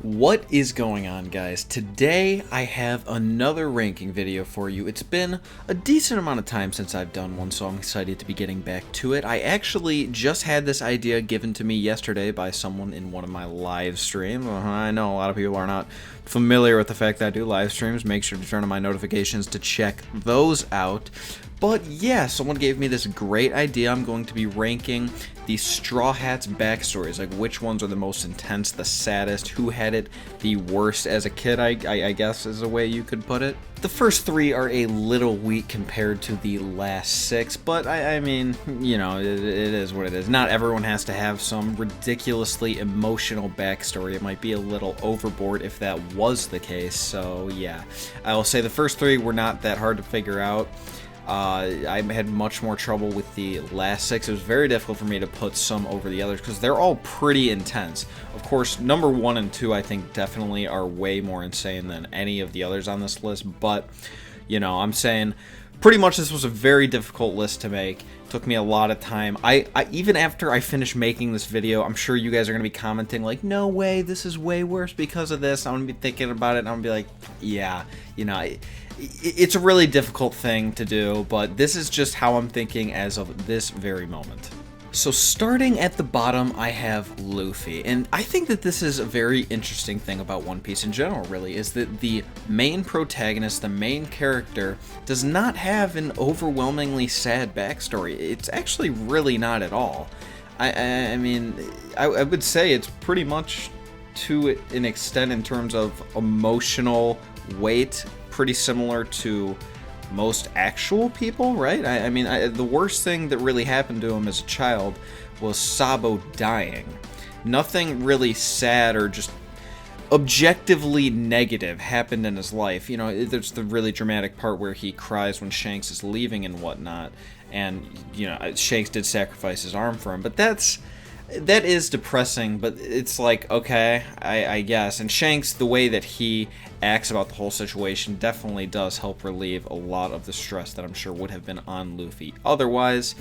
What is going on, guys? Today I have another ranking video for you. It's been a decent amount of time since I've done one, so I'm excited to be getting back to it. I actually just had this idea given to me yesterday by someone in one of my live streams. I know a lot of people are not familiar with the fact that I do live streams. Make sure to turn on my notifications to check those out. But yeah, someone gave me this great idea. I'm going to be ranking the Strawhat Backstories, like which ones are the most intense, the saddest, who had it the worst as a kid, I guess is a way you could put it. The first three are a little weak compared to the last six, but I mean, you know, it is what it is. Not everyone has to have some ridiculously emotional backstory. It might be a little overboard if that was the case, so yeah. I will say the first three were not that hard to figure out. I had much more trouble with the last six. It was very difficult for me to put some over the others because they're all pretty intense. Of course, number 1 and 2 I think definitely are way more insane than any of the others on this list, but, you know, I'm saying pretty much this was a very difficult list to make. It took me a lot of time. I even after I finished making this video, I'm sure you guys are going to be commenting like, no way, this is way worse because of this. I'm going to be thinking about it and I'm going to be like, yeah, you know, it's a really difficult thing to do, but this is just how I'm thinking as of this very moment. So starting at the bottom, I have Luffy, and I think that this is a very interesting thing about One Piece in general, really, is that the main protagonist, the main character, does not have an overwhelmingly sad backstory. It's actually really not at all. I mean, I would say it's pretty much to an extent in terms of emotional weight, pretty similar to most actual people, right? I mean, the worst thing that really happened to him as a child was Sabo dying. Nothing really sad or just objectively negative happened in his life. You know, there's the really dramatic part where he cries when Shanks is leaving and whatnot, and, you know, Shanks did sacrifice his arm for him, but that is depressing, but it's like, okay, I guess. And Shanks, the way that he acts about the whole situation definitely does help relieve a lot of the stress that I'm sure would have been on Luffy otherwise.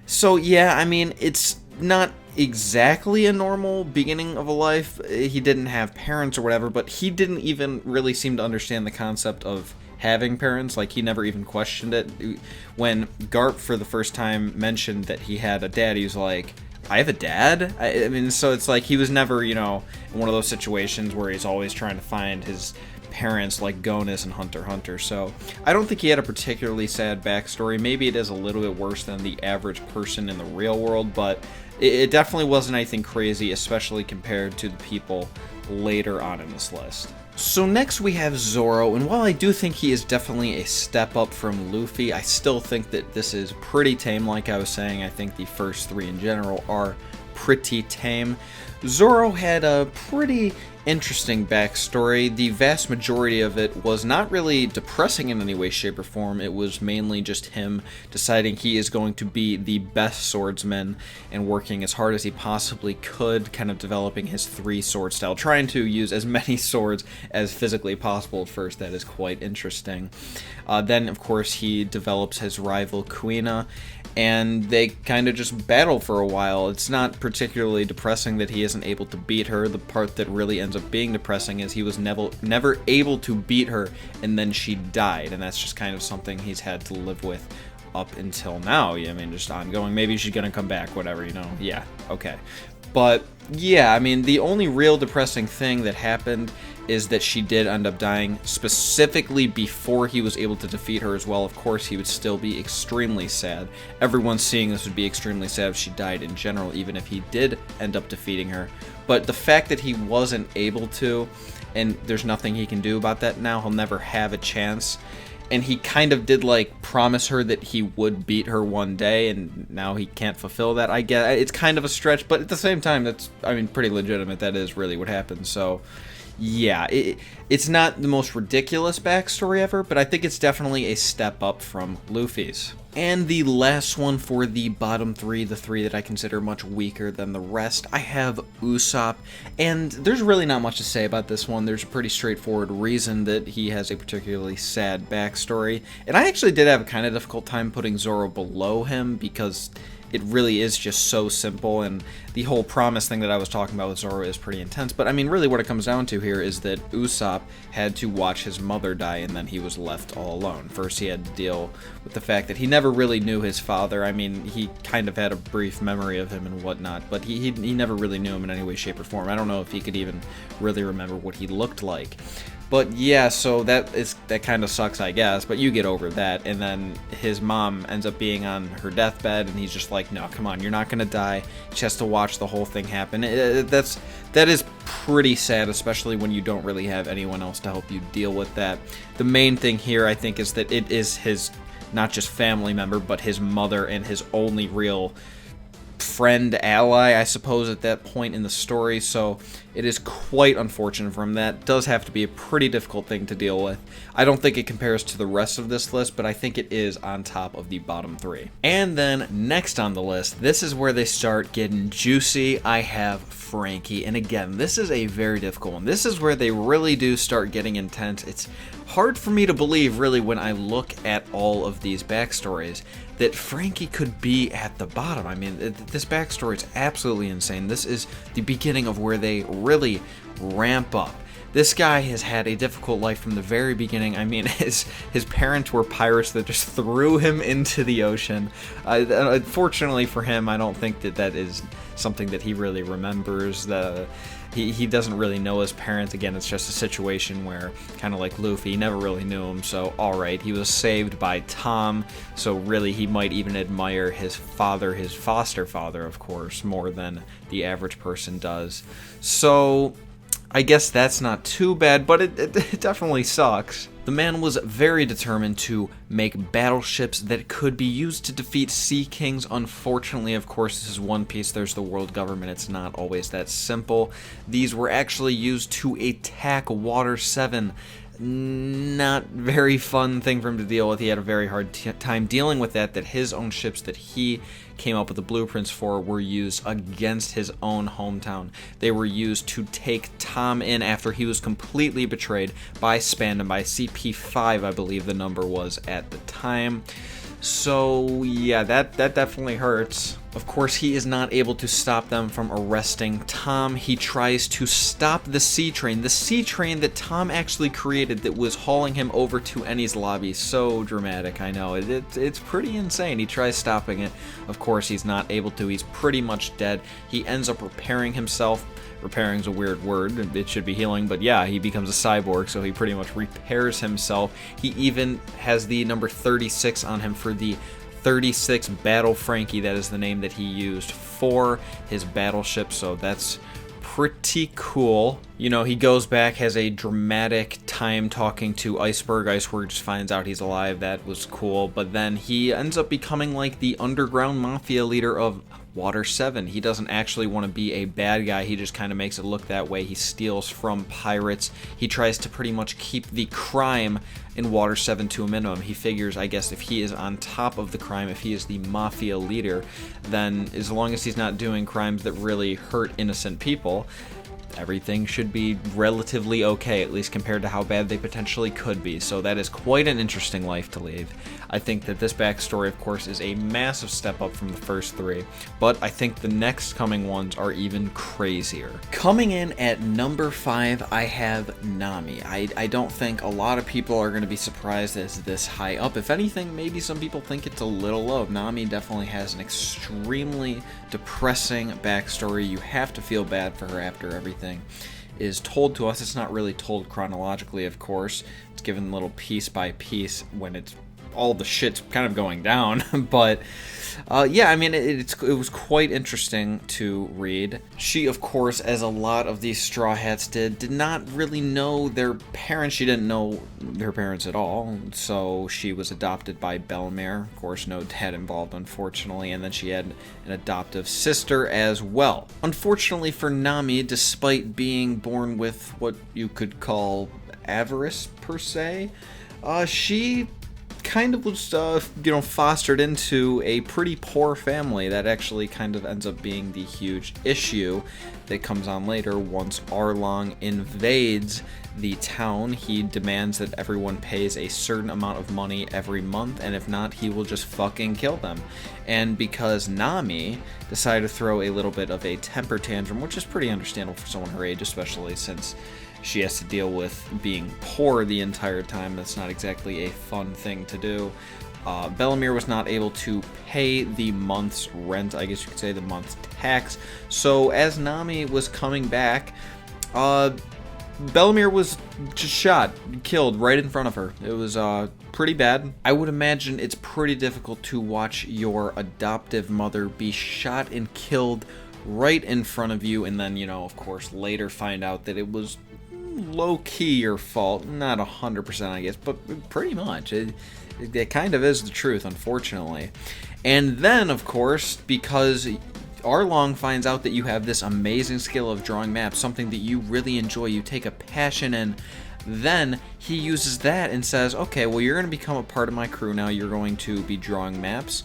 So yeah, I mean, it's not exactly a normal beginning of a life. He didn't have parents or whatever, but he didn't even really seem to understand the concept of having parents. Like, he never even questioned it. When Garp for the first time mentioned that he had a dad, he was like, I have a dad? I mean, so it's like he was never, you know, in one of those situations where he's always trying to find his parents like Gonus and Hunter x Hunter. So I don't think he had a particularly sad backstory. Maybe it is a little bit worse than the average person in the real world, but it definitely wasn't anything crazy, especially compared to the people later on in this list. So next we have Zorro, and while I do think he is definitely a step up from Luffy, I still think that this is pretty tame. Like I was saying, I think the first three in general are pretty tame. Zorro had a pretty interesting backstory. The vast majority of it was not really depressing in any way, shape, or form. It was mainly just him deciding he is going to be the best swordsman and working as hard as he possibly could, kind of developing his 3-sword style, trying to use as many swords as physically possible at first. That is quite interesting. Then, of course, he develops his rival, Kuina, and they kind of just battle for a while. It's not particularly depressing that he isn't able to beat her. The part that really ends up being depressing is he was never able to beat her, and then she died, and that's just kind of something he's had to live with up until now. I mean, just ongoing. Maybe she's gonna come back, whatever, you know. Yeah, okay. But yeah, I mean, the only real depressing thing that happened is that she did end up dying specifically before he was able to defeat her as well. Of course, he would still be extremely sad. Everyone seeing this would be extremely sad if she died in general, even if he did end up defeating her. But the fact that he wasn't able to, and there's nothing he can do about that now, he'll never have a chance. And he kind of did, like, promise her that he would beat her one day, and now he can't fulfill that. I get it's kind of a stretch, but at the same time, that's, I mean, pretty legitimate. That is really what happened. So yeah, it's not the most ridiculous backstory ever, but I think it's definitely a step up from Luffy's. And the last one for the bottom three, the three that I consider much weaker than the rest, I have Usopp, and there's really not much to say about this one. There's a pretty straightforward reason that he has a particularly sad backstory, and I actually did have a kind of difficult time putting Zorro below him because it really is just so simple, and the whole promise thing that I was talking about with Zorro is pretty intense. But I mean, really what it comes down to here is that Usopp had to watch his mother die, and then he was left all alone. First, he had to deal with the fact that he never really knew his father. I mean, he kind of had a brief memory of him and whatnot, but he never really knew him in any way, shape, or form. I don't know if he could even really remember what he looked like. But yeah, so that kind of sucks, I guess, but you get over that. And then his mom ends up being on her deathbed, and he's just like, no, come on, you're not gonna die. She has to watch the whole thing happen. That is pretty sad, especially when you don't really have anyone else to help you deal with that. The main thing here, I think, is that it is his, not just family member, but his mother and his only real friend, ally, I suppose, at that point in the story. So it is quite unfortunate for him. That does have to be a pretty difficult thing to deal with. I don't think it compares to the rest of this list, but I think it is on top of the bottom 3. And then next on the list, this is where they start getting juicy. I have Fronky, and again, this is a very difficult one. This is where they really do start getting intense. It's hard for me to believe, really, when I look at all of these backstories, that Fronky could be at the bottom. I mean, this backstory is absolutely insane. This is the beginning of where they really ramp up. This guy has had a difficult life from the very beginning. I mean, his parents were pirates that just threw him into the ocean. Unfortunately for him, I don't think that is something that he really remembers. He doesn't really know his parents. Again, it's just a situation where, kind of like Luffy, he never really knew him, so alright. He was saved by Tom, so really he might even admire his father, his foster father, of course, more than the average person does. So I guess that's not too bad, but it definitely sucks. The man was very determined to make battleships that could be used to defeat Sea Kings. Unfortunately, of course, this is One Piece. There's the world government. It's not always that simple. These were actually used to attack Water 7. Not very fun thing for him to deal with. He had a very hard time dealing with that his own ships that he came up with the blueprints for were used against his own hometown. They were used to take Tom in after he was completely betrayed by Spandam, by CP5, I believe the number was at the time. So yeah, that definitely hurts. Of course, he is not able to stop them from arresting Tom. He tries to stop the sea train that Tom actually created that was hauling him over to Eni's lobby. So dramatic, I know. It's pretty insane. He tries stopping it. Of course, he's not able to. He's pretty much dead. He ends up repairing himself. Repairing is a weird word. It should be healing, but yeah, he becomes a cyborg, so he pretty much repairs himself. He even has the number 36 on him for the 36 Battle Fronky. That is the name that he used for his battleship, so that's pretty cool. You know, he goes back, has a dramatic time talking to Iceberg. Iceberg just finds out he's alive. That was cool. But then he ends up becoming like the underground mafia leader of Water 7. He doesn't actually want to be a bad guy. He just kind of makes it look that way. He steals from pirates. He tries to pretty much keep the crime in Water 7 to a minimum. He figures, I guess, if he is on top of the crime, if he is the mafia leader, then as long as he's not doing crimes that really hurt innocent people, everything should be relatively okay, at least compared to how bad they potentially could be. So that is quite an interesting life to lead. I think that this backstory, of course, is a massive step up from the first 3, but I think the next coming ones are even crazier. Coming in at number 5, I have Nami. I don't think a lot of people are going to be surprised that it's this high up. If anything, maybe some people think it's a little low. Nami definitely has an extremely depressing backstory. You have to feel bad for her after everything is told to us. It's not really told chronologically, of course. It's given little piece by piece when it's all the shit's kind of going down, but yeah, I mean, it was quite interesting to read. She, of course, as a lot of these Straw Hats did not really know their parents. She didn't know their parents at all, so she was adopted by Bellemere. Of course, no dad involved, unfortunately, and then she had an adoptive sister as well. Unfortunately for Nami, despite being born with what you could call avarice, per se, she kind of was, fostered into a pretty poor family. That actually kind of ends up being the huge issue that comes on later once Arlong invades the town. He demands that everyone pays a certain amount of money every month, and if not, he will just fucking kill them. And because Nami decided to throw a little bit of a temper tantrum, which is pretty understandable for someone her age, especially since she has to deal with being poor the entire time. That's not exactly a fun thing to do. Bellemere was not able to pay the month's rent, I guess you could say the month's tax. So as Nami was coming back, Bellemere was just shot, killed right in front of her. It was pretty bad. I would imagine it's pretty difficult to watch your adoptive mother be shot and killed right in front of you, and then, you know, of course, later find out that it was low-key your fault. Not 100%, I guess, but pretty much. It kind of is the truth, unfortunately. And then, of course, because Arlong finds out that you have this amazing skill of drawing maps, something that you really enjoy, you take a passion in, then he uses that and says, okay, well, you're going to become a part of my crew now. You're going to be drawing maps.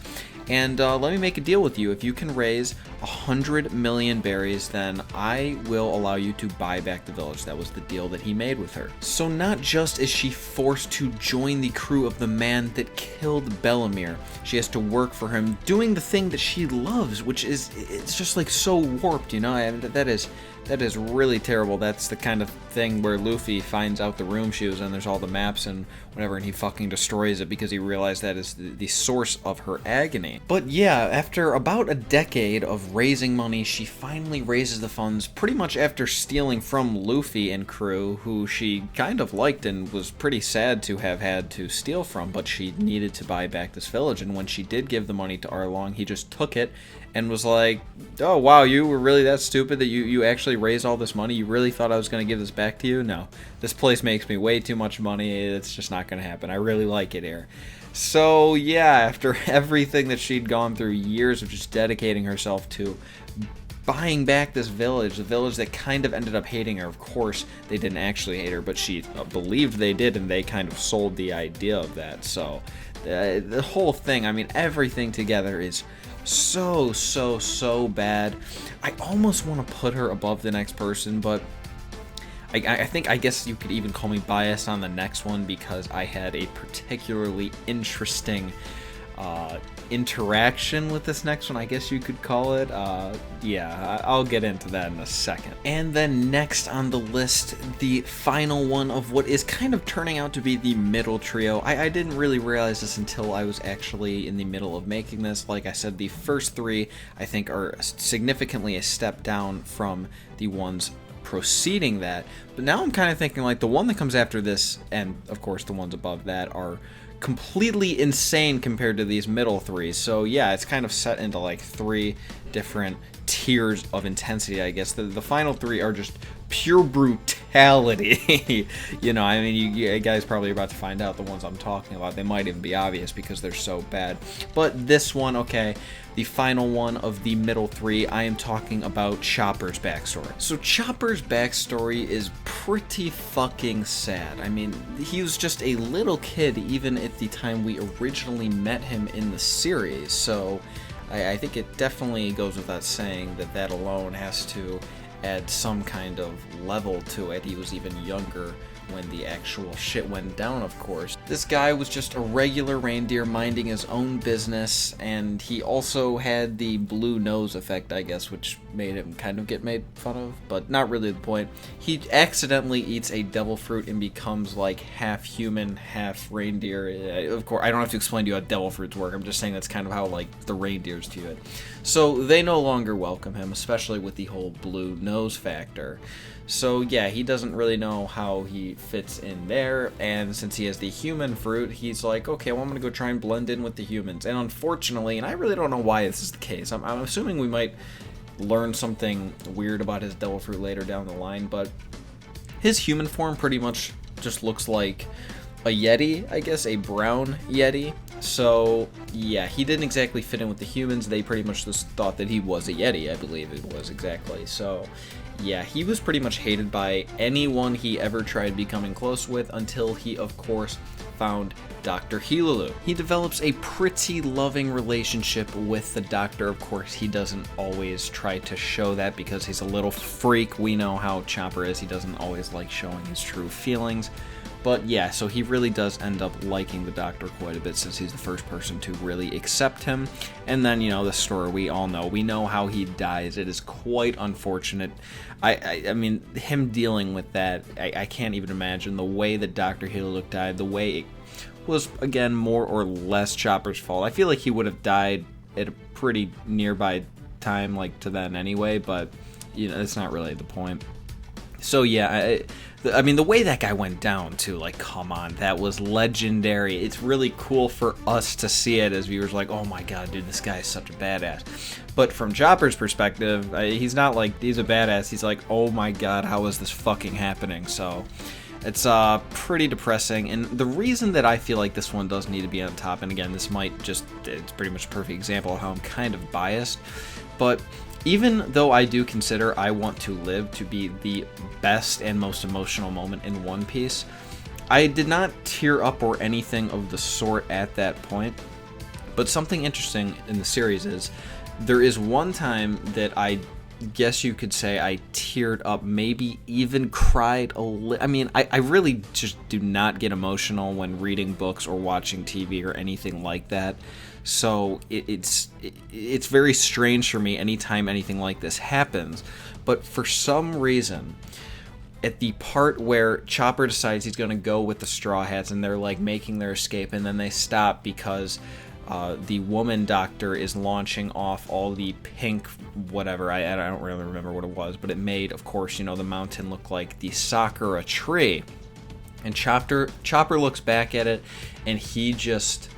And let me make a deal with you. If you can raise 100 million berries, then I will allow you to buy back the village. That was the deal that he made with her. So not just is she forced to join the crew of the man that killed Bellemere, she has to work for him, doing the thing that she loves, which is, it's just like so warped, you know? I mean, that is really terrible. That's the kind of thing where Luffy finds out the room she was in, there's all the maps and whatever, and he fucking destroys it because he realized that is the source of her agony. But yeah, after about a decade of raising money, she finally raises the funds pretty much after stealing from Luffy and crew, who she kind of liked and was pretty sad to have had to steal from, but she needed to buy back this village. And when she did give the money to Arlong, he just took it and was like, oh wow, you were really that stupid that you actually raised all this money? You really thought I was going to give this back to you? No. This place makes me way too much money. It's just not going to happen. I really like it here. So yeah, after everything that she'd gone through, years of just dedicating herself to buying back this village, the village that kind of ended up hating her. Of course, they didn't actually hate her, but she believed they did, and they kind of sold the idea of that. So the whole thing, I mean, everything together is so bad. I almost want to put her above the next person, but I guess you could even call me biased on the next one because I had a particularly interesting interaction with this next one, I guess you could call it. Yeah, I'll get into that in a second. And then next on the list, the final one of what is kind of turning out to be the middle trio. I didn't really realize this until I was actually in the middle of making this. Like I said, the first three I think are significantly a step down from the ones preceding that, but now I'm kind of thinking like the one that comes after this, and of course the ones above that, are completely insane compared to these middle three. So yeah, it's kind of set into like three different tiers of intensity, I guess. The final three are just pure brutality. You know, I mean, you guys probably are about to find out the ones I'm talking about. They might even be obvious because they're so bad. But this one, okay, the final one of the middle three, I am talking about Chopper's backstory. So Chopper's backstory is pretty fucking sad. I mean, he was just a little kid even at the time we originally met him in the series. So I think it definitely goes without saying that that alone has to add some kind of level to it. He was even younger when the actual shit went down, of course. This guy was just a regular reindeer minding his own business, and he also had the blue nose effect, I guess, which made him kind of get made fun of, but not really the point. He accidentally eats a devil fruit and becomes like half human, half reindeer. Of course, I don't have to explain to you how devil fruits work. I'm just saying that's kind of how like the reindeers do it. So they no longer welcome him, especially with the whole blue nose factor. So yeah, he doesn't really know how he fits in there, and since he has the human fruit, he's like, okay, well, I'm gonna go try and blend in with the humans. And unfortunately, and I really don't know why this is the case, I'm assuming we might learn something weird about his devil fruit later down the line, but his human form pretty much just looks like a Yeti, I guess, a brown Yeti. So yeah, he didn't exactly fit in with the humans. They pretty much just thought that he was a Yeti, I believe it was exactly. So yeah, he was pretty much hated by anyone he ever tried becoming close with until he, of course, found Dr. Hilalu. He develops a pretty loving relationship with the Doctor. Of course, he doesn't always try to show that because he's a little freak. We know how Chopper is. He doesn't always like showing his true feelings. But yeah, so he really does end up liking the Doctor quite a bit since he's the first person to really accept him. And then, you know, the story we all know. We know how he dies. It is quite unfortunate. I mean, him dealing with that, I can't even imagine the way that Dr. Hilalu died, the way it was, again, more or less Chopper's fault. I feel like he would have died at a pretty nearby time, like, to then anyway, but, you know, it's not really the point. So yeah, I mean, the way that guy went down, too, like, come on, that was legendary. It's really cool for us to see it as viewers, like, oh my god, dude, this guy is such a badass. But from Chopper's perspective, he's not like, he's a badass, he's like, oh my god, how is this fucking happening? So it's pretty depressing, and the reason that I feel like this one does need to be on top, and again, this might just, it's pretty much a perfect example of how I'm kind of biased, but even though I do consider I Want to Live to be the best and most emotional moment in One Piece, I did not tear up or anything of the sort at that point. But something interesting in the series is, there is one time that I guess you could say I teared up, maybe even cried a little. I mean, I really just do not get emotional when reading books or watching TV or anything like that. So it's very strange for me anytime anything like this happens. But for some reason, at the part where Chopper decides he's going to go with the Straw Hats and they're like making their escape, and then they stop because the woman doctor is launching off all the pink whatever, I don't really remember what it was, but it made, of course, you know, the mountain look like the Sakura tree. And Chopper looks back at it, and he just,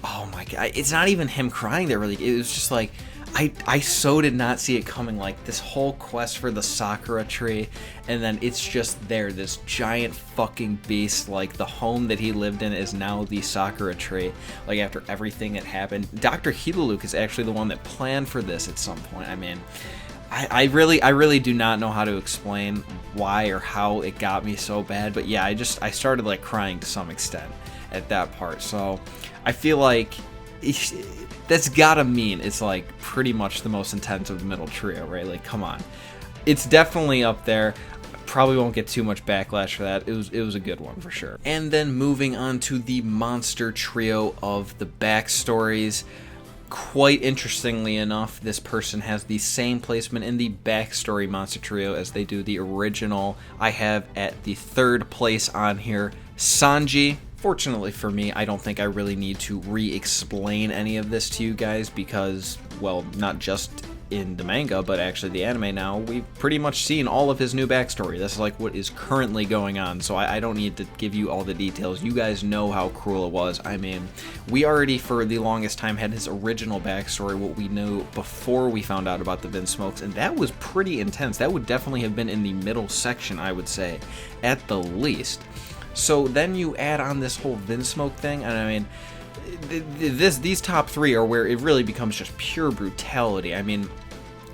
oh my god, it's not even him crying there really, it was just like, I so did not see it coming, like this whole quest for the Sakura tree, and then it's just there, this giant fucking beast, like the home that he lived in is now the Sakura tree, like after everything that happened. Dr. Hilalu is actually the one that planned for this at some point. I mean, I really do not know how to explain why or how it got me so bad, but yeah, I started like crying to some extent at that part, so I feel like that's gotta mean it's like pretty much the most intense of the middle trio, right? Like, come on, it's definitely up there. Probably won't get too much backlash for that. It was a good one for sure. And then moving on to the monster trio of the backstories. Quite interestingly enough, this person has the same placement in the backstory monster trio as they do the original. I have at the third place on here Sanji. Fortunately for me, I don't think I really need to re-explain any of this to you guys because, well, not just in the manga, but actually the anime now, we've pretty much seen all of his new backstory. That's like what is currently going on, so I don't need to give you all the details. You guys know how cruel it was. I mean, we already for the longest time had his original backstory, what we knew before we found out about the Vinsmokes, and that was pretty intense. That would definitely have been in the middle section, I would say, at the least. So then you add on this whole Vinsmoke thing, and I mean, these top three are where it really becomes just pure brutality. I mean,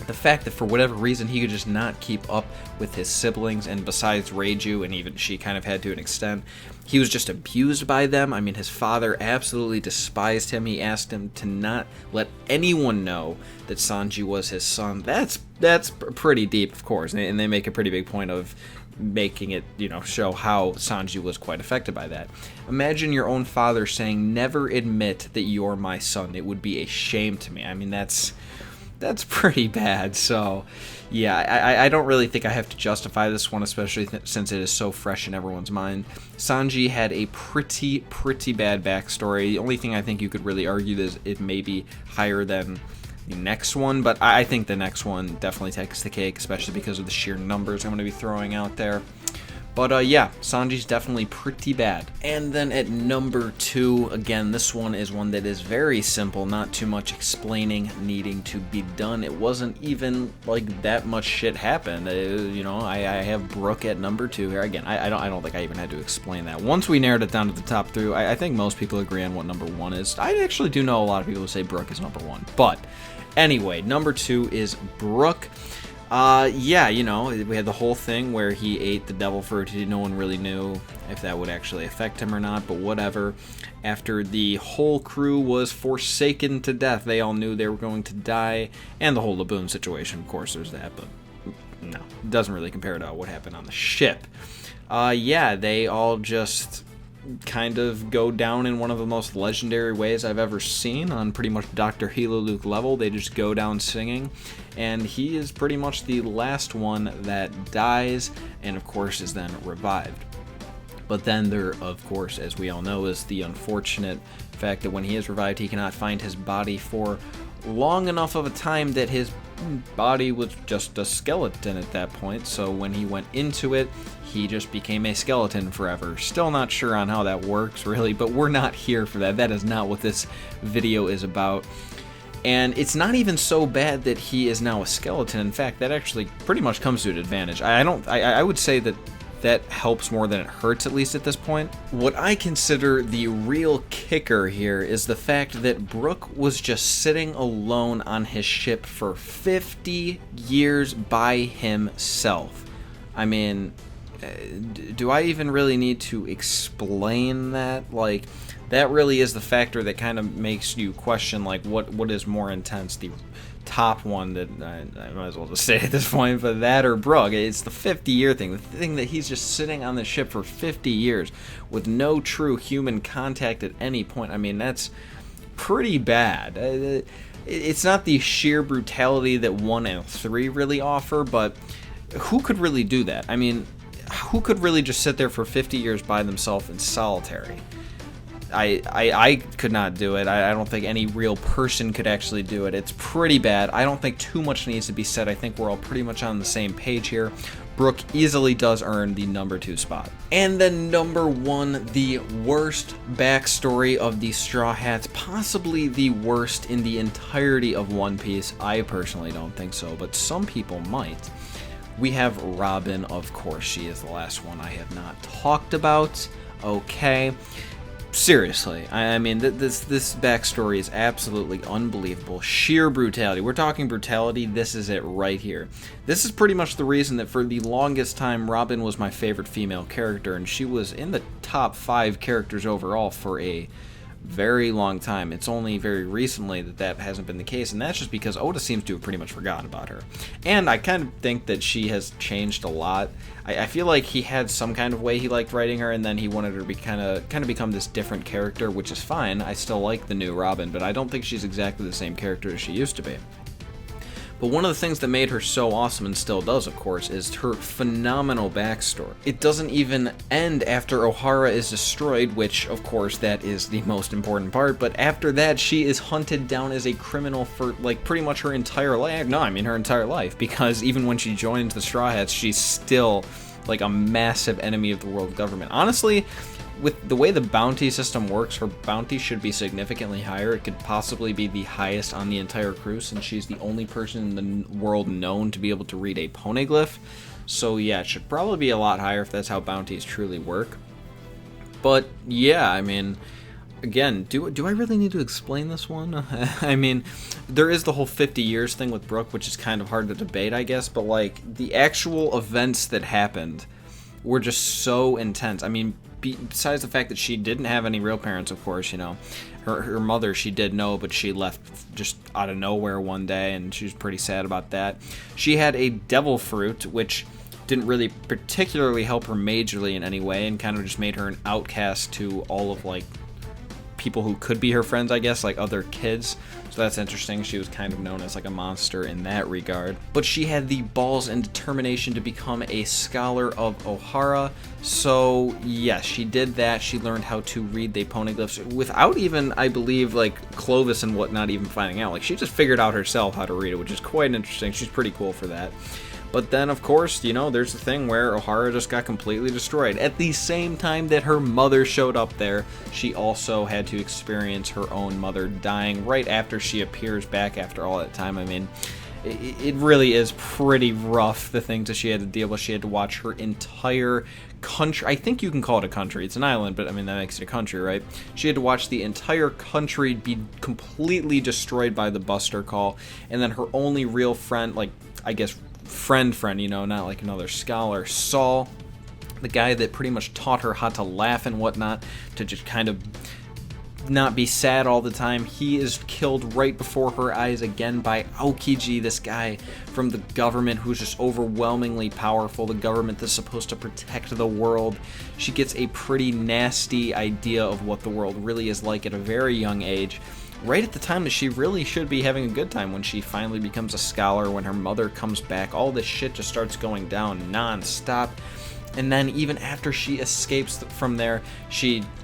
the fact that for whatever reason he could just not keep up with his siblings, and besides Reiju, and even she kind of had to an extent, he was just abused by them. I mean, his father absolutely despised him. He asked him to not let anyone know that Sanji was his son. That's pretty deep, of course, and they make a pretty big point of making it, you know, show how Sanji was quite affected by that. Imagine your own father saying, never admit that you're my son. It would be a shame to me. I mean, that's pretty bad. So yeah, I don't really think I have to justify this one, especially since it is so fresh in everyone's mind. Sanji had a pretty bad backstory. The only thing I think you could really argue is it may be higher than the next one, but I think the next one definitely takes the cake, especially because of the sheer numbers I'm going to be throwing out there. But yeah, Sanji's definitely pretty bad. And then at number 2, again, this one is one that is very simple, not too much explaining needing to be done. It wasn't even like that much shit happened. You know, I have Brook at number 2 here. Again, I don't think I even had to explain that. Once we narrowed it down to the top 3, I think most people agree on what number 1 is. I actually do know a lot of people who say Brook is number 1. But anyway, number 2 is Brook. Yeah, you know, we had the whole thing where he ate the devil fruit. No one really knew if that would actually affect him or not, but whatever. After the whole crew was forsaken to death, they all knew they were going to die, and the whole Laboon situation, of course, there's that, but no, it doesn't really compare to what happened on the ship. Yeah, they all just kind of go down in one of the most legendary ways I've ever seen on pretty much Dr. Luke level. They just go down singing, and he is pretty much the last one that dies, and of course is then revived. But then there, of course, as we all know, is the unfortunate fact that when he is revived, he cannot find his body for long enough of a time that his body was just a skeleton at that point. So when he went into it, he just became a skeleton forever. Still not sure on how that works, really, but we're not here for that. That is not what this video is about. And it's not even so bad that he is now a skeleton. In fact, that actually pretty much comes to an advantage. I would say that that helps more than it hurts, at least at this point. What I consider the real kicker here is the fact that Brook was just sitting alone on his ship for 50 years by himself. I mean, do I even really need to explain that? Like, that really is the factor that kind of makes you question, like, what is more intense, the top one that I might as well just say at this point, but that or Brook. It's the 50-year thing, the thing that he's just sitting on the ship for 50 years with no true human contact at any point. I mean, that's pretty bad. It's not the sheer brutality that 1 and 3 really offer, but who could really do that? I mean, who could really just sit there for 50 years by themselves in solitary? I could not do it. I don't think any real person could actually do it. It's pretty bad. I don't think too much needs to be said. I think we're all pretty much on the same page here. Brook easily does earn the number 2 spot. And then number 1, the worst backstory of the Straw Hats, possibly the worst in the entirety of One Piece. I personally don't think so, but some people might. We have Robin, of course. She is the last one I have not talked about. Okay. Seriously, I mean, this backstory is absolutely unbelievable. Sheer brutality. We're talking brutality. This is it right here. This is pretty much the reason that for the longest time, Robin was my favorite female character, and she was in the top 5 characters overall for a very long time. It's only very recently that hasn't been the case, and that's just because Oda seems to have pretty much forgotten about her. And I kind of think that she has changed a lot. I feel like he had some kind of way he liked writing her, and then he wanted her to be kind of become this different character, which is fine. I still like the new Robin, but I don't think she's exactly the same character as she used to be. But one of the things that made her so awesome, and still does, of course, is her phenomenal backstory. It doesn't even end after Ohara is destroyed, which, of course, that is the most important part, but after that, she is hunted down as a criminal for, like, pretty much her entire life. No, I mean her entire life, because even when she joins the Straw Hats, she's still, like, a massive enemy of the world government. Honestly, with the way the bounty system works, her bounty should be significantly higher. It could possibly be the highest on the entire crew, since she's the only person in the world known to be able to read a poneglyph. So yeah, it should probably be a lot higher if that's how bounties truly work. But yeah, I mean, again, do I really need to explain this one? I mean, there is the whole 50 years thing with Brook, which is kind of hard to debate, I guess, but like, the actual events that happened were just so intense. I mean, besides the fact that she didn't have any real parents, of course, you know, her mother she did know, but she left just out of nowhere one day, and she was pretty sad about that. She had a devil fruit, which didn't really particularly help her majorly in any way, and kind of just made her an outcast to all of, like, people who could be her friends, I guess, like other kids. So that's interesting. She was kind of known as like a monster in that regard. But she had the balls and determination to become a scholar of Ohara. So yes, she did that. She learned how to read the poneglyphs without even, I believe, like Clovis and whatnot even finding out. Like, she just figured out herself how to read it, which is quite interesting. She's pretty cool for that. But then, of course, you know, there's the thing where Ohara just got completely destroyed. At the same time that her mother showed up there, she also had to experience her own mother dying right after she appears back after all that time. I mean, it really is pretty rough, the things that she had to deal with. She had to watch her entire country. I think you can call it a country. It's an island, but I mean, that makes it a country, right? She had to watch the entire country be completely destroyed by the Buster Call, and then her only real friend, like, I guess, friend, you know, not like another scholar. Saul, the guy that pretty much taught her how to laugh and whatnot, to just kind of not be sad all the time. He is killed right before her eyes again by Aokiji, this guy from the government who's just overwhelmingly powerful, the government that's supposed to protect the world. She gets a pretty nasty idea of what the world really is like at a very young age, right at the time that she really should be having a good time, when she finally becomes a scholar, when her mother comes back. All this shit just starts going down non-stop. And then even after she escapes from there,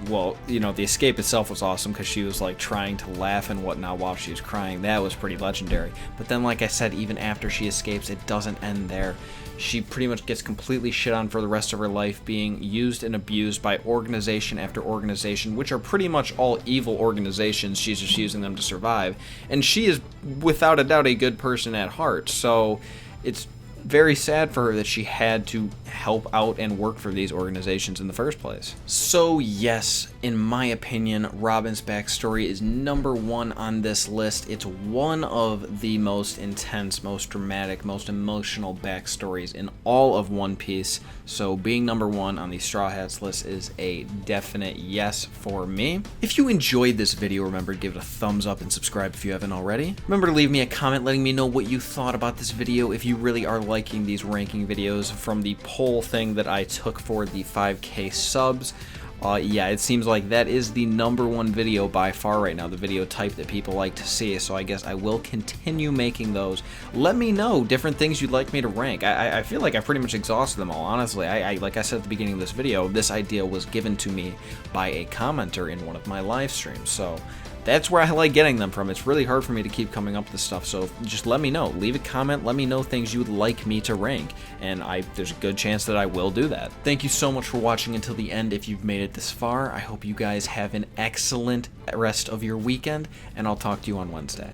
well, you know, the escape itself was awesome because she was like trying to laugh and whatnot while she was crying. That was pretty legendary. But then, like I said, even after she escapes, it doesn't end there. She pretty much gets completely shit on for the rest of her life, being used and abused by organization after organization, which are pretty much all evil organizations. She's just using them to survive. And she is, without a doubt, a good person at heart. So it's very sad for her that she had to help out and work for these organizations in the first place. So yes, in my opinion, Robin's backstory is #1 on this list. It's one of the most intense, most dramatic, most emotional backstories in all of One Piece. So being #1 on the Straw Hats list is a definite yes for me. If you enjoyed this video, remember to give it a thumbs up and subscribe if you haven't already. Remember to leave me a comment letting me know what you thought about this video, if you really are liking these ranking videos from the poll thing that I took for the 5K subs. Yeah, it seems like that is the #1 video by far right now, the video type that people like to see, so I guess I will continue making those. Let me know different things you'd like me to rank. I feel like I pretty much exhausted them all, honestly. Like I said at the beginning of this video, this idea was given to me by a commenter in one of my live streams, so that's where I like getting them from. It's really hard for me to keep coming up with this stuff, so just let me know. Leave a comment, let me know things you would like me to rank, and there's a good chance that I will do that. Thank you so much for watching until the end if you've made it this far. I hope you guys have an excellent rest of your weekend, and I'll talk to you on Wednesday.